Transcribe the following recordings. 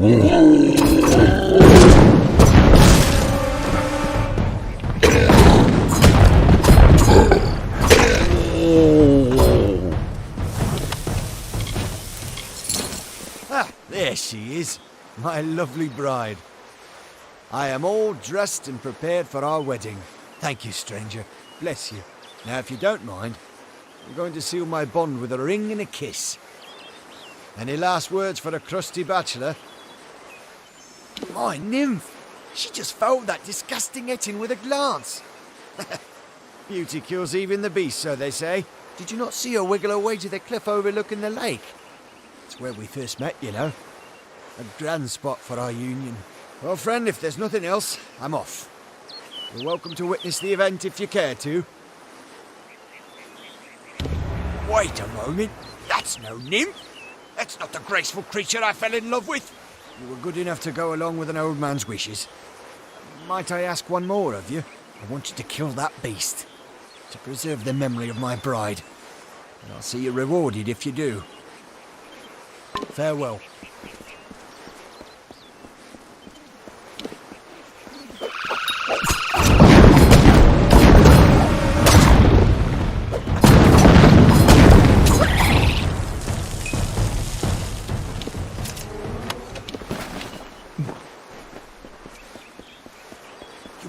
Ah, there she is, my lovely bride. I am all dressed and prepared for our wedding. Thank you, stranger. Bless you. Now, if you don't mind, I'm going to seal my bond with a ring and a kiss. Any last words for a crusty bachelor? My nymph! She just fouled that disgusting etching with a glance. Beauty kills even the beast, so they say. Did you not see her wiggle her way to the cliff overlooking the lake? It's where we first met, you know. A grand spot for our union. Well, friend, if there's nothing else, I'm off. You're welcome to witness the event if you care to. Wait a moment. That's no nymph. That's not the graceful creature I fell in love with. You were good enough to go along with an old man's wishes. Might I ask one more of you? I want you to kill that beast, to preserve the memory of my bride. And I'll see you rewarded if you do. Farewell.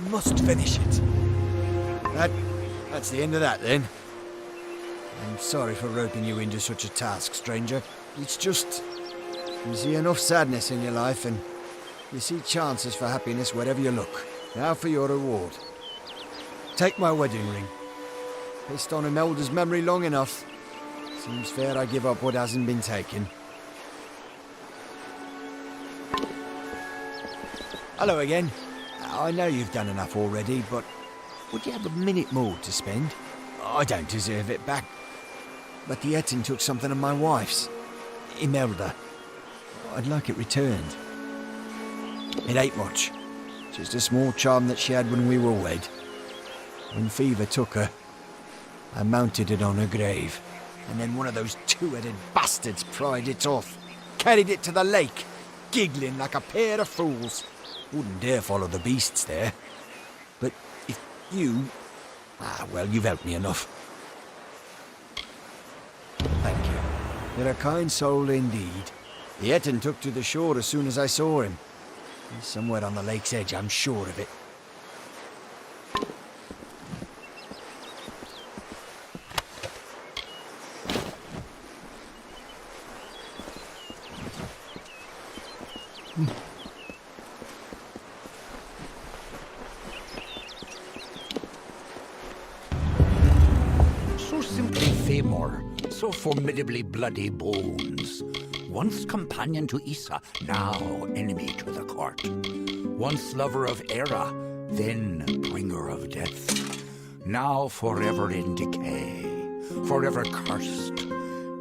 Must finish it. That's the end of that, then. I'm sorry for roping you into such a task, stranger. It's just... you see enough sadness in your life, and you see chances for happiness wherever you look. Now for your reward. Take my wedding ring. Pissed on Imelda's memory long enough. Seems fair I give up what hasn't been taken. Hello again. I know you've done enough already, but would you have a minute more to spend? I don't deserve it back. But the Etin took something of my wife's. Imelda. I'd like it returned. It ain't much. Just a small charm that she had when we were wed. When fever took her, I mounted it on her grave. And then one of those two-headed bastards pried it off. Carried it to the lake, giggling like a pair of fools. Wouldn't dare follow the beasts there. But if you... well, you've helped me enough. Thank you. You're a kind soul indeed. The Etin took to the shore as soon as I saw him. He's somewhere on the lake's edge, I'm sure of it. So simply Famor, so formidably bloody bones. Once companion to Issa, now enemy to the court. Once lover of Era, then bringer of death. Now forever in decay, forever cursed,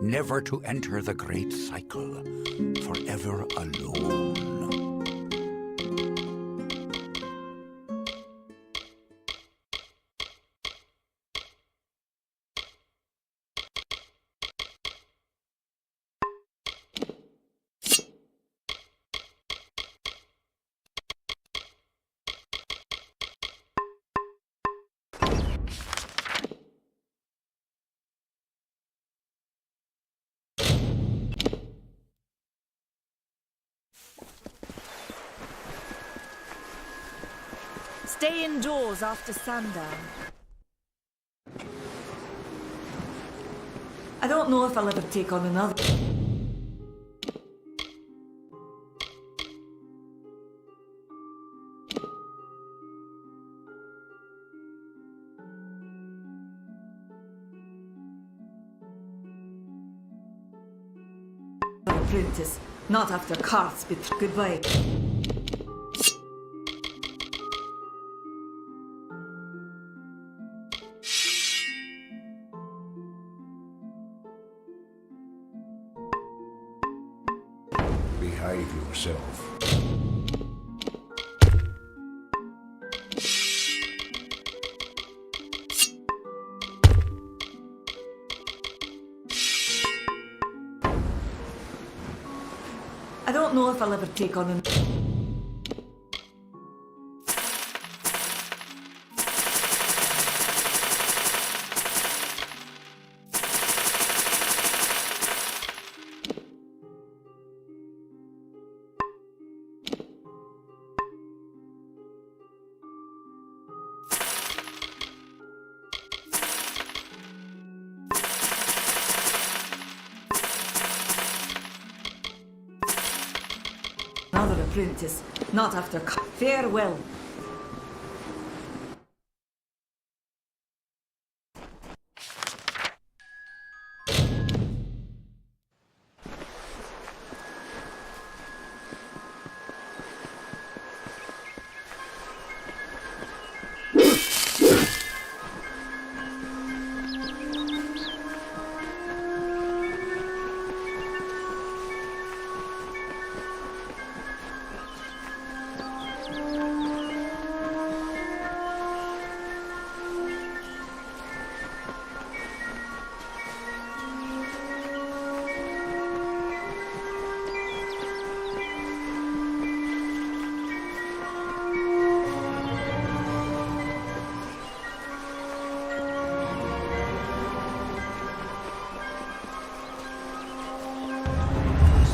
never to enter the great cycle, forever alone. Stay indoors after sundown. I don't know if I'll ever take on another. Apprentice, not after carts be goodbye. Behave yourself. I don't know if I'll ever take on an... Another apprentice, not after... Farewell.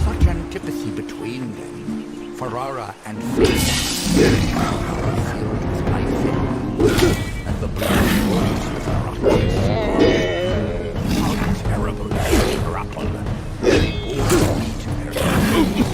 Such antipathy between them, Ferrara and Faith, filled with life, and the blood flows with rottenness. How terrible is the grapple! They both meet their deaths.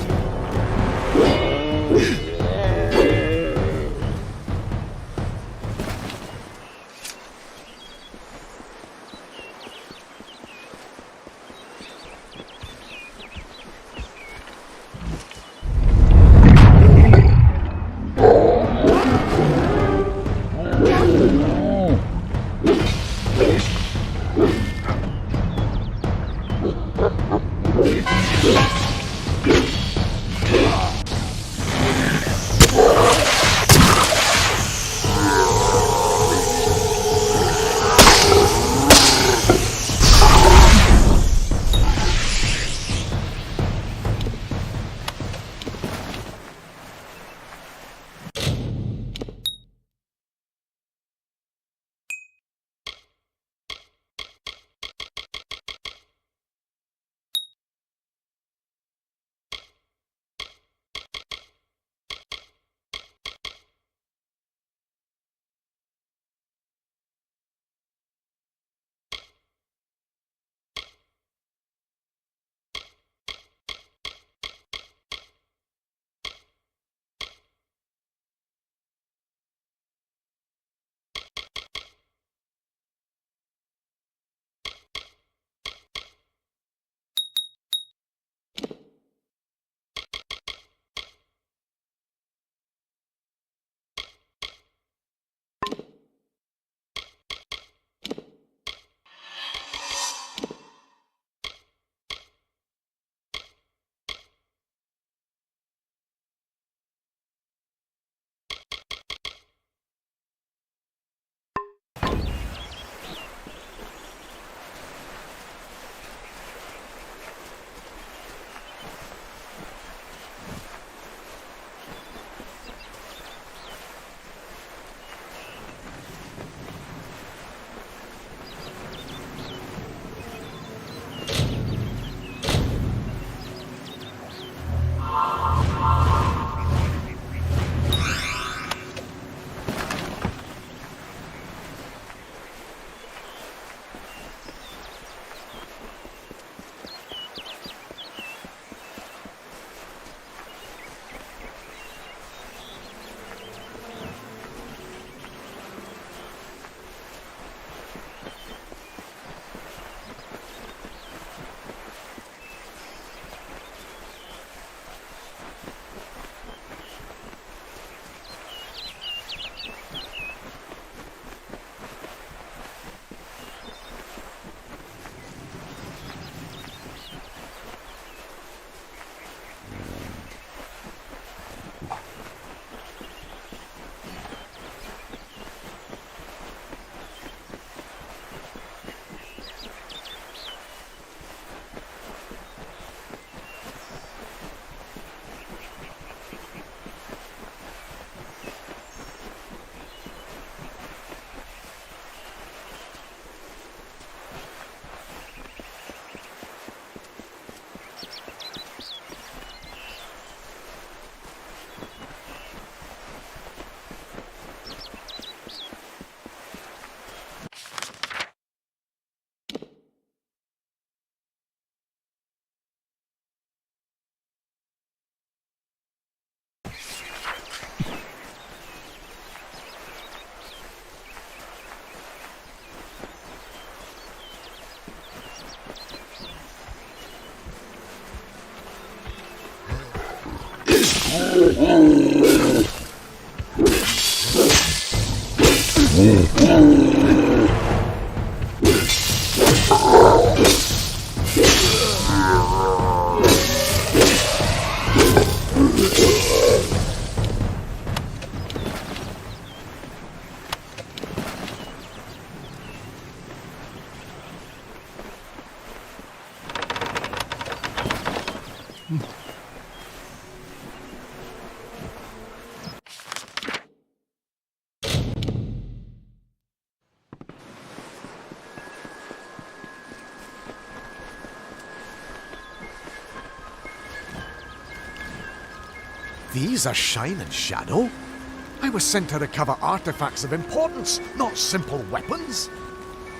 These are Shine and Shadow? I was sent to recover artifacts of importance, not simple weapons.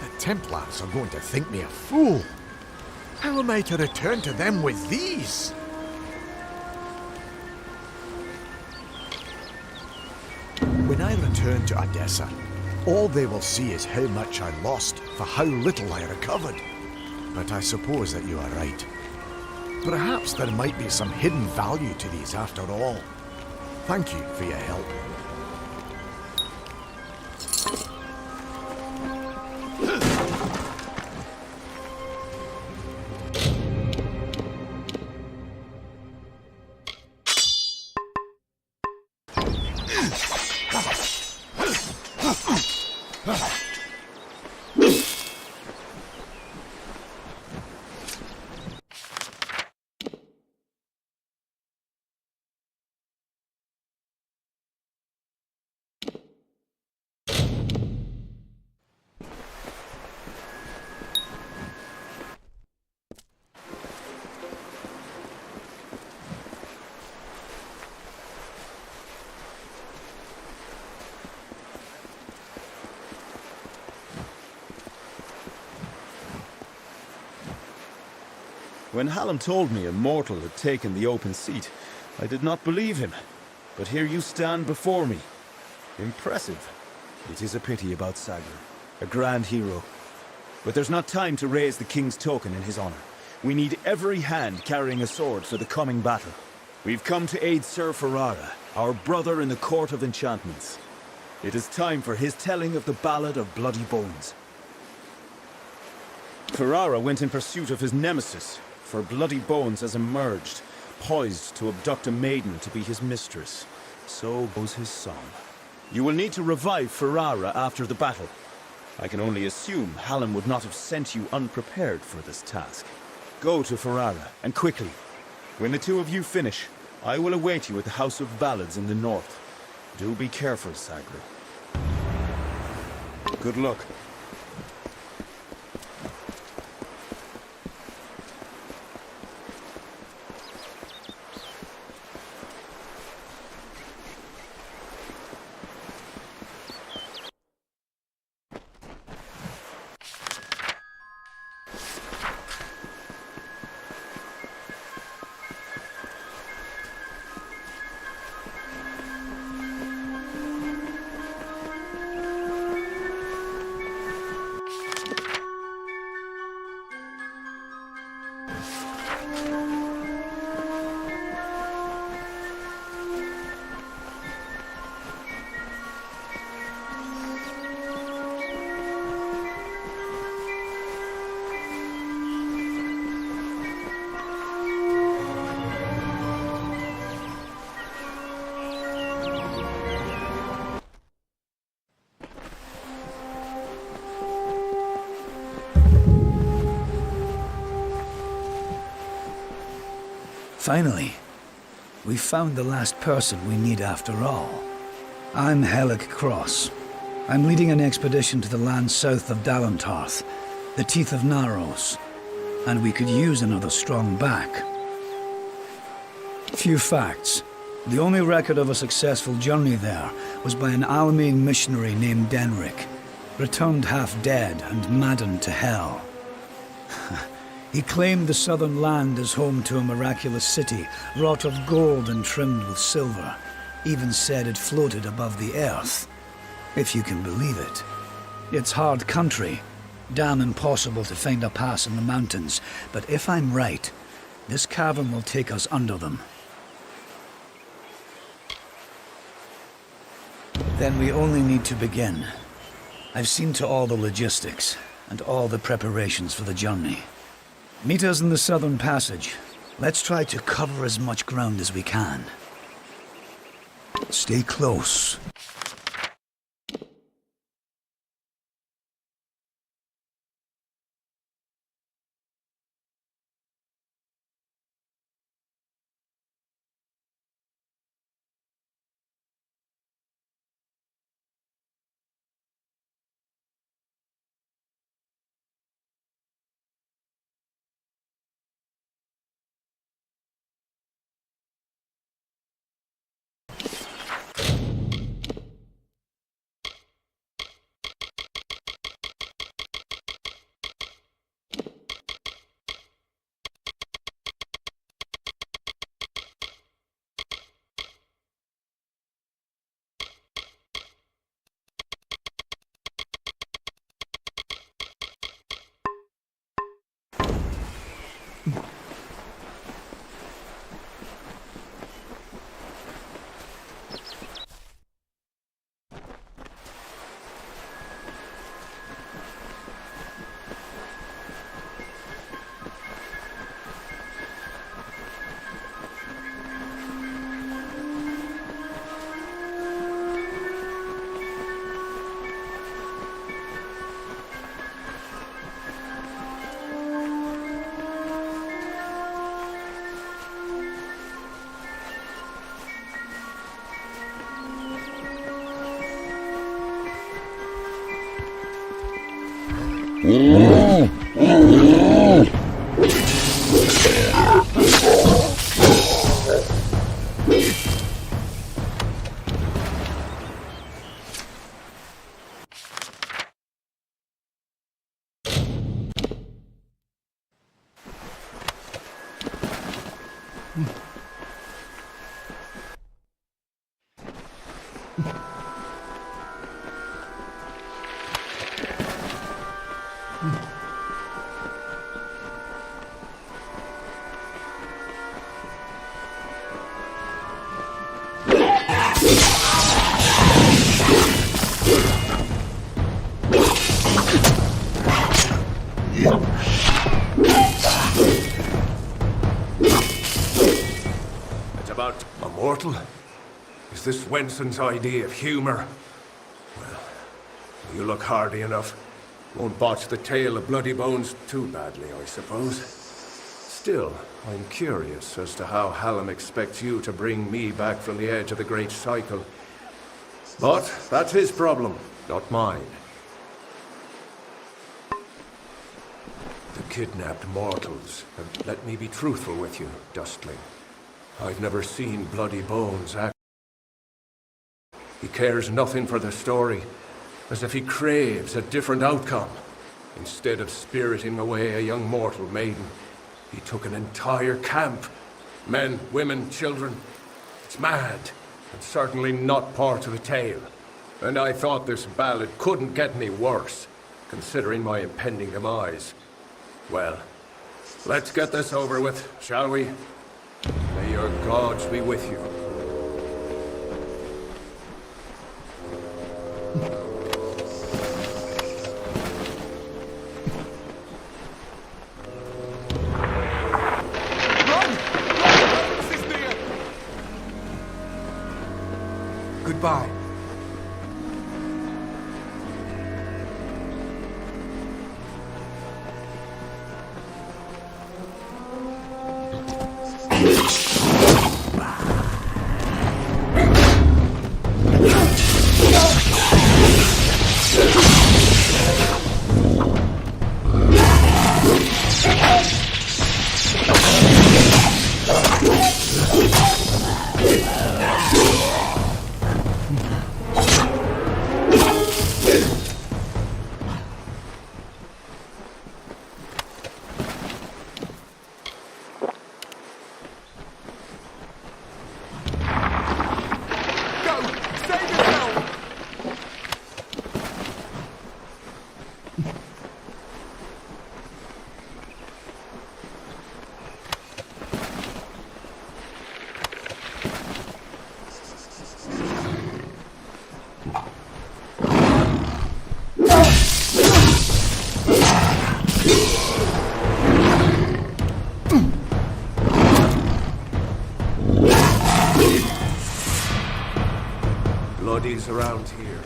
The Templars are going to think me a fool. How am I to return to them with these? When I return to Odessa, all they will see is how much I lost for how little I recovered. But I suppose that you are right. Perhaps there might be some hidden value to these after all. Thank you for your help. When Hallam told me a mortal had taken the open seat, I did not believe him. But here you stand before me. Impressive. It is a pity about Sagler, a grand hero. But there's not time to raise the king's token in his honor. We need every hand carrying a sword for the coming battle. We've come to aid Sir Ferrara, our brother in the Court of Enchantments. It is time for his telling of the Ballad of Bloody Bones. Ferrara went in pursuit of his nemesis, for Bloody Bones has emerged, poised to abduct a maiden to be his mistress. So goes his song. You will need to revive Ferrara after the battle. I can only assume Hallam would not have sent you unprepared for this task. Go to Ferrara, and quickly. When the two of you finish, I will await you at the House of Ballads in the north. Do be careful, Sagler. Good luck. Finally, we found the last person we need after all. I'm Helic Cross. I'm leading an expedition to the land south of Dalentarth, the Teeth of Naros, and we could use another strong back. Few facts. The only record of a successful journey there was by an Almane missionary named Denric, returned half dead and maddened to hell. He claimed the southern land as home to a miraculous city, wrought of gold and trimmed with silver. Even said it floated above the earth, if you can believe it. It's hard country, damn impossible to find a pass in the mountains, but if I'm right, this cavern will take us under them. Then we only need to begin. I've seen to all the logistics, and all the preparations for the journey. Meet us in the Southern Passage. Let's try to cover as much ground as we can. Stay close. A mortal? Is this Wenson's idea of humor? Well, you look hardy enough. Won't botch the tale of Bloody Bones too badly, I suppose. Still, I'm curious as to how Hallam expects you to bring me back from the edge of the Great Cycle. But that's his problem, not mine. The kidnapped mortals. And let me be truthful with you, Dustling. I've never seen Bloody Bones act. He cares nothing for the story, as if he craves a different outcome. Instead of spiriting away a young mortal maiden, he took an entire camp. Men, women, children. It's mad, and certainly not part of the tale. And I thought this ballad couldn't get any worse, considering my impending demise. Well, let's get this over with, shall we? May your gods be with you. Goodbye. Bloodies around here.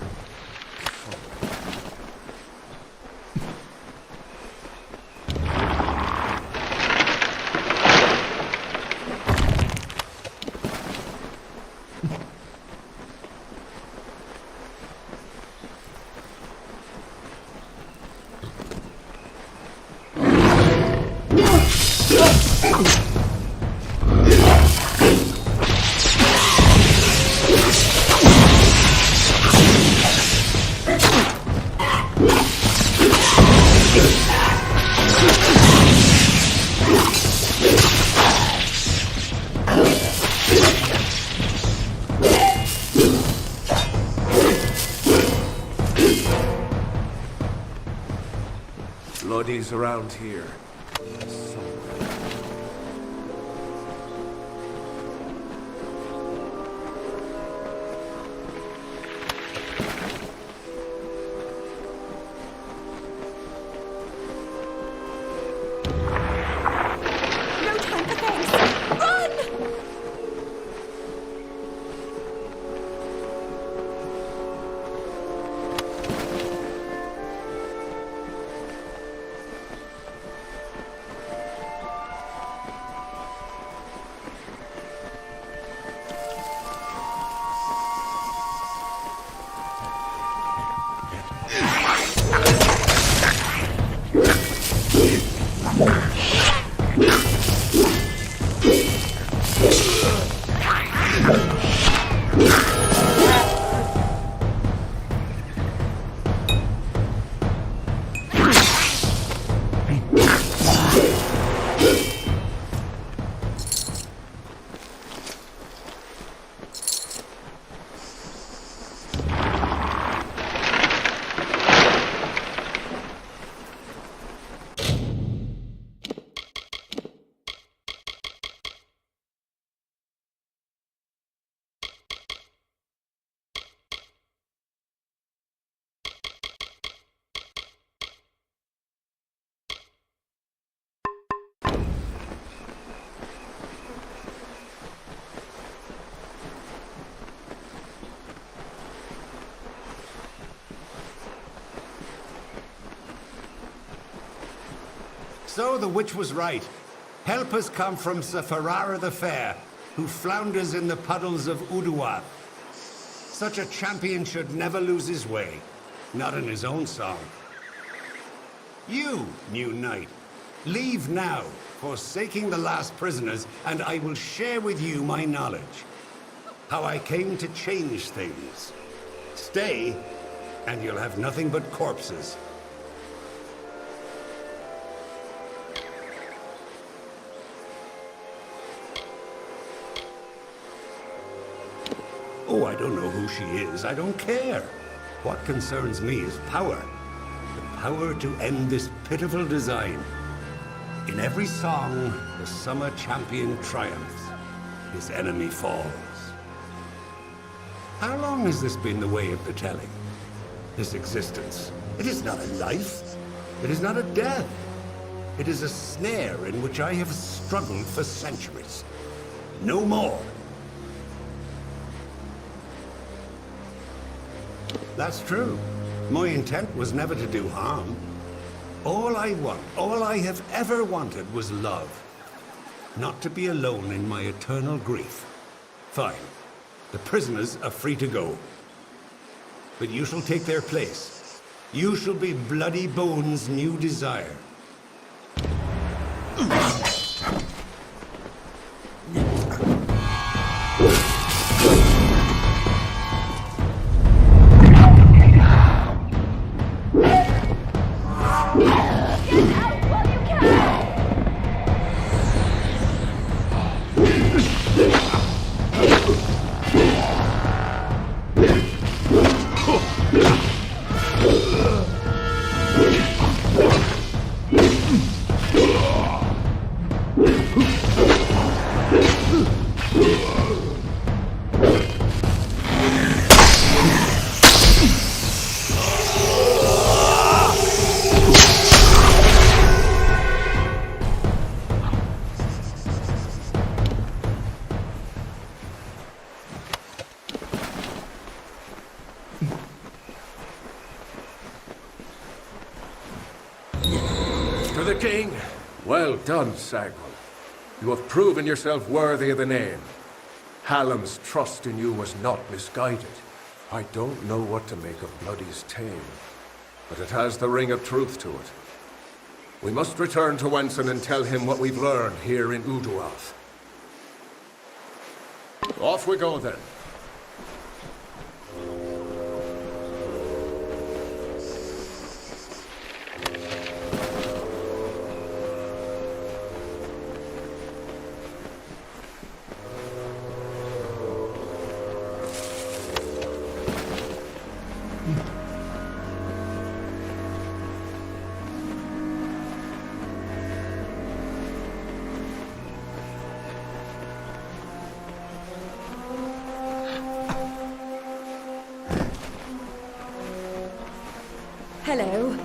Bloodies around here. Somewhere. No time for thanks! Run! So the witch was right. Help has come from Safarara the Fair, who flounders in the puddles of Uduath. Such a champion should never lose his way, not in his own song. You, new knight, leave now, forsaking the last prisoners, and I will share with you my knowledge. How I came to change things. Stay, and you'll have nothing but corpses. Oh, I don't know who she is. I don't care. What concerns me is power. The power to end this pitiful design. In every song, the summer champion triumphs. His enemy falls. How long has this been the way of the telling? This existence. It is not a life. It is not a death. It is a snare in which I have struggled for centuries. No more. That's true. My intent was never to do harm. All I want, all I have ever wanted was love. Not to be alone in my eternal grief. Fine. The prisoners are free to go. But you shall take their place. You shall be Bloody Bones' new desire. To the king. Well done, Sagwell. You have proven yourself worthy of the name. Hallam's trust in you was not misguided. I don't know what to make of Bloody's tale, but it has the ring of truth to it. We must return to Wenson and tell him what we've learned here in Uduath. Off we go, then. Hello.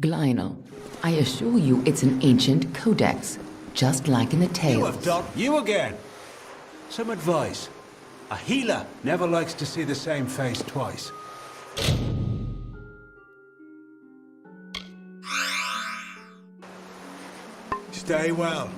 Glynel, I assure you it's an ancient codex, just like in the tales. You have done. You again. Some advice. A healer never likes to see the same face twice. Stay well.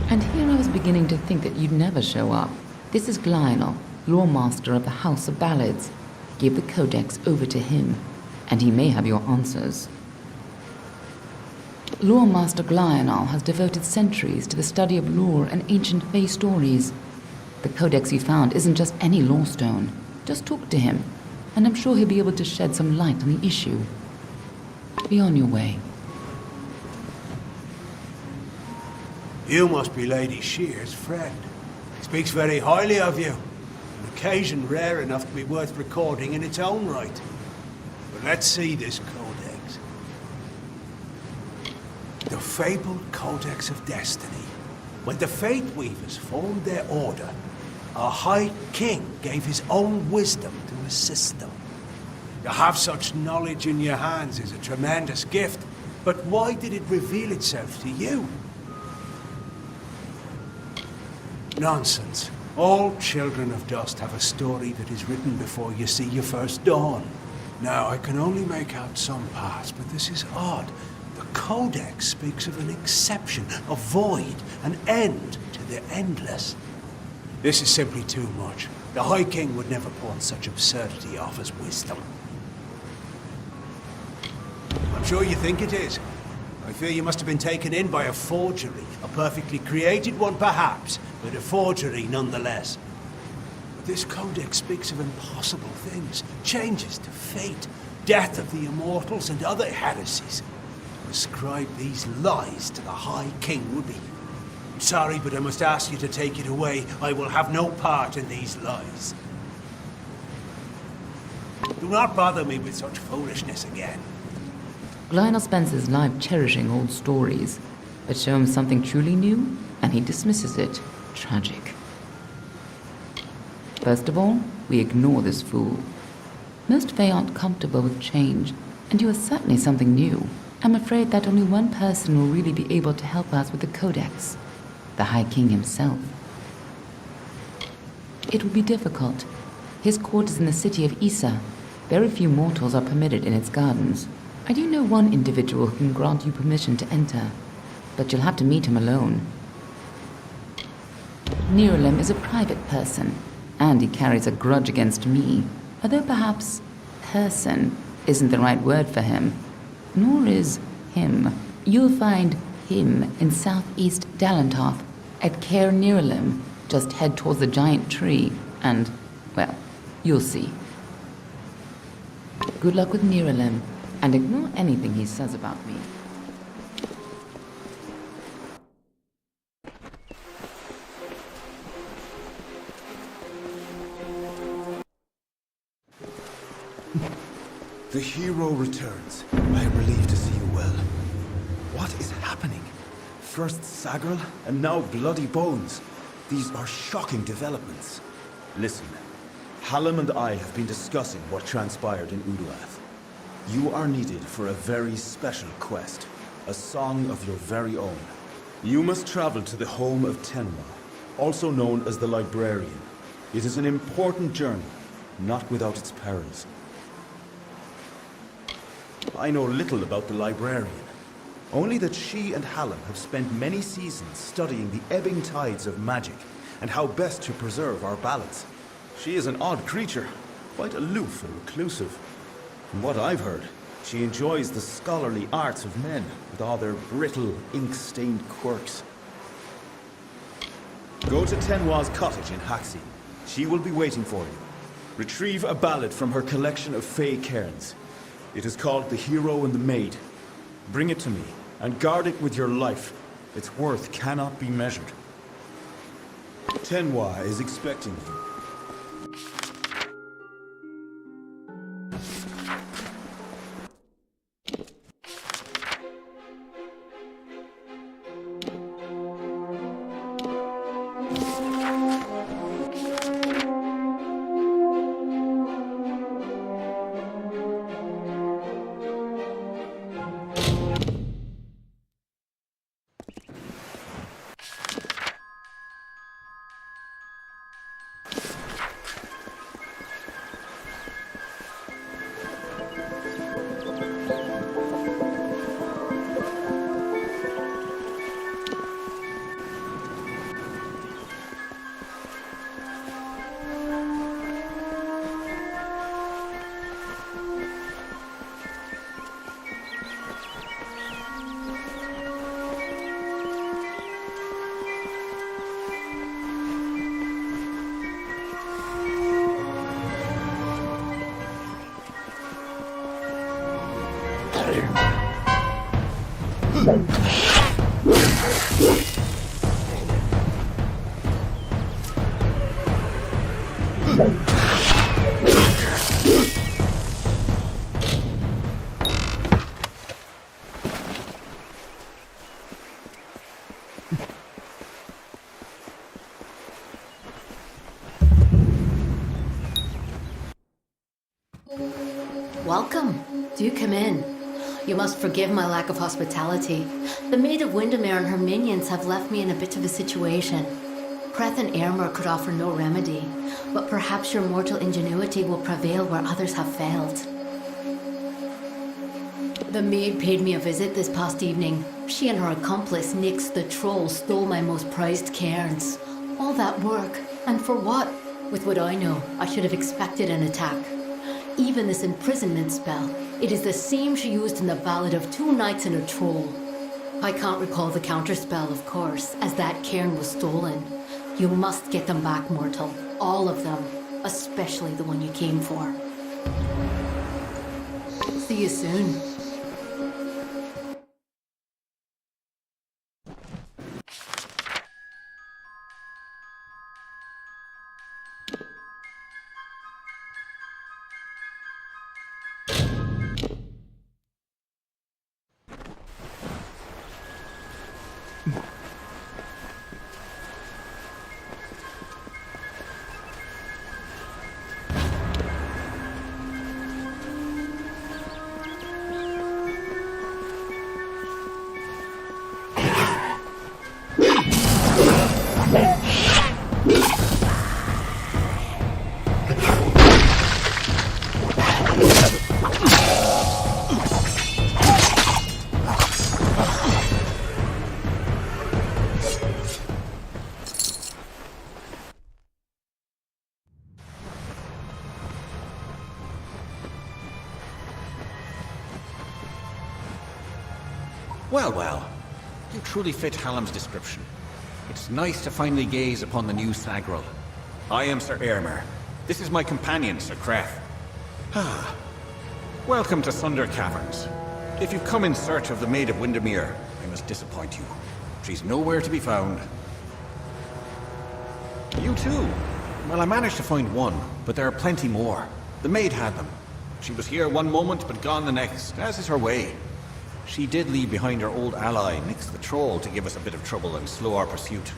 And here I was beginning to think that you'd never show up. This is Glynel, lore master of the House of Ballads. Give the codex over to him, and he may have your answers. Lore Master Glynel has devoted centuries to the study of lore and ancient Fae stories. The codex you found isn't just any lore stone. Just talk to him, and I'm sure he'll be able to shed some light on the issue. Be on your way. You must be Lady Shear's friend. Speaks very highly of you. An occasion rare enough to be worth recording in its own right. But let's see this codex. The fabled Codex of Destiny. When the Fate Weavers formed their order, our High King gave his own wisdom to assist them. To have such knowledge in your hands is a tremendous gift, but why did it reveal itself to you? Nonsense. All children of dust have a story that is written before you see your first dawn. Now, I can only make out some parts, but this is odd. The Codex speaks of an exception, a void, an end to the endless. This is simply too much. The High King would never pawn such absurdity off as wisdom. I'm sure you think it is. I fear you must have been taken in by a forgery. A perfectly created one, perhaps, but a forgery nonetheless. But this codex speaks of impossible things, changes to fate, death of the immortals, and other heresies. To ascribe these lies to the High King would be... I'm sorry, but I must ask you to take it away. I will have no part in these lies. Do not bother me with such foolishness again. Glynel spends his life cherishing old stories, but show him something truly new, and he dismisses it. Tragic. First of all, we ignore this fool. Most Fae aren't comfortable with change, and you are certainly something new. I'm afraid that only one person will really be able to help us with the Codex. The High King himself. It will be difficult. His court is in the city of Issa. Very few mortals are permitted in its gardens. I do know one individual who can grant you permission to enter, but you'll have to meet him alone. Nirelem is a private person, and he carries a grudge against me, although perhaps person isn't the right word for him, nor is him. You'll find him in southeast Dalantoth, at Caer Nirelem. Just head towards the giant tree, and, well, you'll see. Good luck with Miralem, and ignore anything he says about me. The hero returns. I am relieved to see you well. What is happening? First Sagrel, and now Bloody Bones. These are shocking developments. Listen, Hallam and I have been discussing what transpired in Uduath. You are needed for a very special quest, a song of your very own. You must travel to the home of Tenwa, also known as the Librarian. It is an important journey, not without its perils. I know little about the Librarian, only that she and Hallam have spent many seasons studying the ebbing tides of magic and how best to preserve our balance. She is an odd creature, quite aloof and reclusive. From what I've heard, she enjoys the scholarly arts of men with all their brittle, ink-stained quirks. Go to Tenwa's cottage in Haxi. She will be waiting for you. Retrieve a ballad from her collection of fey cairns. It is called The Hero and the Maid. Bring it to me, and guard it with your life. Its worth cannot be measured. Tenwa is expecting you. Welcome. Do come in. You must forgive my lack of hospitality. The Maid of Windermere and her minions have left me in a bit of a situation. Preth and Airmer could offer no remedy, but perhaps your mortal ingenuity will prevail where others have failed. The maid paid me a visit this past evening. She and her accomplice, Nyx the Troll, stole my most prized cairns. All that work, and for what? With what I know, I should have expected an attack. Even this imprisonment spell, it is the same she used in the Ballad of Two Knights and a Troll. I can't recall the counterspell, of course, as that cairn was stolen. You must get them back, mortal. All of them. Especially the one you came for. See you soon. Well, well. You truly fit Hallam's description. It's nice to finally gaze upon the new Sagrel. I am Sir Airmer. This is my companion, Sir Creth. Welcome to Sunder Caverns. If you've come in search of the Maid of Windermere, I must disappoint you. She's nowhere to be found. You too? Well, I managed to find one, but there are plenty more. The maid had them. She was here one moment, but gone the next, as is her way. She did leave behind her old ally, Nyx the Troll, to give us a bit of trouble and slow our pursuit.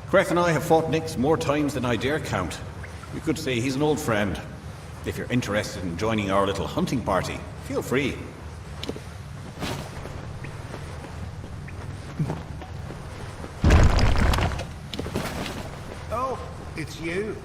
Creth and I have fought Nyx more times than I dare count. You could say he's an old friend. If you're interested in joining our little hunting party, feel free. Oh, it's you.